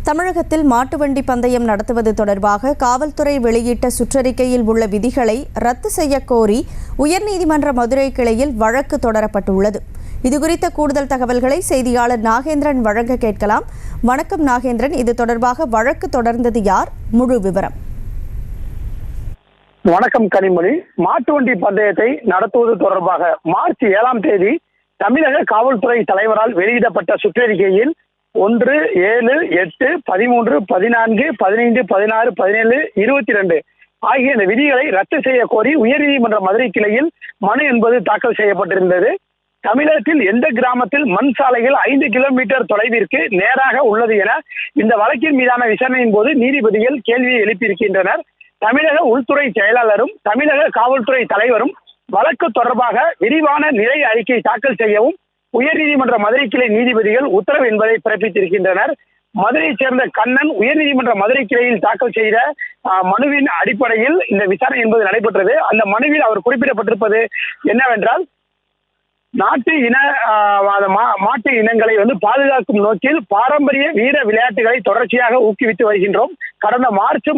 தமிழகத்தில் மாட்டு வண்டி பந்தயம் நடத்துவது தொடர்பாக காவல்துறை வெளியிட்ட சுற்றறிக்கையில் உள்ள விதிகளை ரத்து செய்யக் கோரி உயர்நீதிமன்ற மதுரை கிளையில் வழக்கு தொடரப்பட்டுள்ளது. இதுகுறித்த கூடுதல் தகவல்களை செய்தியாளர் நாகேந்திரன் வழங்க கேட்கலாம். வணக்கம் நாகேந்திரன், இது தொடர்பாக வழக்கு தொடர்ந்தது யார்? முழு விவரம். வணக்கம் கனிமொழி. மாட்டு வண்டி பந்தயத்தை நடத்துவது தொடர்பாக மார்ச் 7ஆம் தேதி தமிழக காவல்துறை தலைவரால் வெளியிடப்பட்ட சுற்றறிக்கையில் 1, 7, 8, 13, 14, 15, 16, 17, 22 ஆகிய இந்த விதிகளை ரத்து செய்ய கோரி உயர்நீதிமன்ற மதுரை கிளையில் மனு என்பது தாக்கல் செய்யப்பட்டிருந்தது. தமிழகத்தில் எந்த கிராமத்தில் மண் சாலைகள் 5 கிலோமீட்டர் தொலைவிற்கு நேராக உள்ளது என இந்த வழக்கின் மீதான விசாரணையின் போது நீதிபதிகள் கேள்வியை எழுப்பியிருக்கின்றனர். தமிழக உள்துறை செயலாளரும் தமிழக காவல்துறை தலைவரும் வழக்கு தொடர்பாக விரிவான நிலை அறிக்கை தாக்கல் செய்யவும் உயர்நீதிமன்ற மதுரை கிளை நீதிபதிகள் உத்தரவு என்பதை பிறப்பித்திருக்கின்றனர். மதுரையைச் சேர்ந்த கண்ணன் உயர்நீதிமன்ற மதுரை கிளையில் தாக்கல் செய்த மனுவின் அடிப்படையில் இந்த விசாரணை என்பது நடைபெற்றது. அந்த மனுவில் அவர் குறிப்பிடப்பட்டிருப்பது என்னவென்றால், மாட்டு இனங்களை பாதுகாக்கும் நோக்கில் பாரம்பரிய வீர விளையாட்டுகளை தொடர்ச்சியாக ஊக்குவித்து வருகின்றோம். கடந்த மார்ச்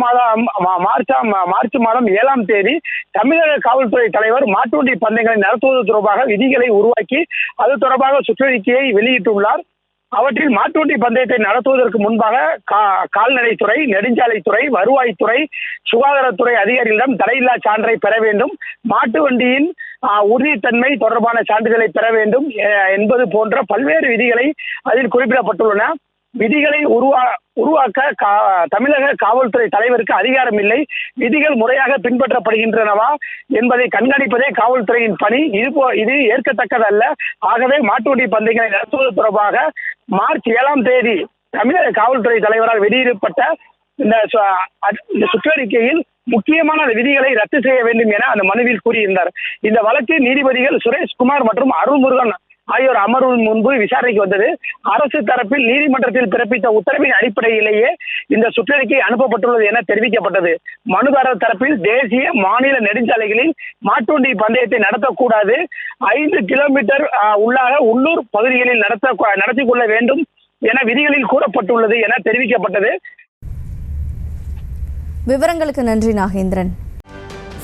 மாதம் 7ஆம் தேதி தமிழக காவல்துறை தலைவர் மாட்டு வண்டி பந்தயங்களை நடத்துவது தொடர்பாக விதிகளை உருவாக்கி அது தொடர்பாக சுற்றறிக்கையை வெளியிட்டுள்ளார். அவற்றில் மாட்டு வண்டி பந்தயத்தை நடத்துவதற்கு முன்பாக கால்நடைத்துறை, நெடுஞ்சாலைத்துறை, வருவாய்த்துறை, சுகாதாரத்துறை அதிகாரிகளிடம் தடையில்லா சான்றை பெற வேண்டும், மாட்டு வண்டியின் உறுதித்தன்மை தொடர்பான சான்றிதழை பெற வேண்டும் என்பது போன்ற பல்வேறு விதிகளை அதில் குறிப்பிடப்பட்டுள்ளன. விதிகளை உருவாக்க தமிழக காவல்துறை தலைவருக்கு அதிகாரம் இல்லை. விதிகள் முறையாக பின்பற்றப்படுகின்றனவா என்பதை கண்காணிப்பதே காவல்துறையின் பணி. இது ஏற்கத்தக்கதல்ல. ஆகவே மாட்டு வண்டி பந்தயங்களை நடத்துவது தொடர்பாக மார்ச் 7ஆம் தேதி தமிழக காவல்துறை தலைவரால் வெளியிடப்பட்ட இந்த சுற்றறிக்கையில் முக்கியமான விதிகளை ரத்து செய்ய வேண்டும் என அந்த மனுவில் கூறியிருந்தார். இந்த வழக்கு நீதிபதிகள் சுரேஷ்குமார் மற்றும் அருள்முருகன் ஆகியோர் அமர்வு முன்பு விசாரணைக்கு வந்தது. அரசு தரப்பில் நீதிமன்றத்தில் பிறப்பித்த உத்தரவின் அடிப்படையிலேயே இந்த சுற்றறிக்கை அனுப்பப்பட்டுள்ளது என தெரிவிக்கப்பட்டது. மனுதாரர் தரப்பில் தேசிய, மாநில நெடுஞ்சாலைகளில் மாட்டுவண்டி பந்தயத்தை நடத்தக்கூடாது, 5 கிலோமீட்டர் உள்ளாக உள்ளூர் பகுதிகளில் நடத்தி கொள்ள வேண்டும் என விதிகளில் கூறப்பட்டுள்ளது என தெரிவிக்கப்பட்டது. விவரங்களுக்கு நன்றி நாகேந்திரன்.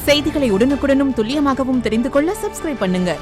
செய்திகளை உடனுக்குடனும் துல்லியமாகவும் தெரிந்து கொள்ள சப்ஸ்கிரைப் பண்ணுங்க.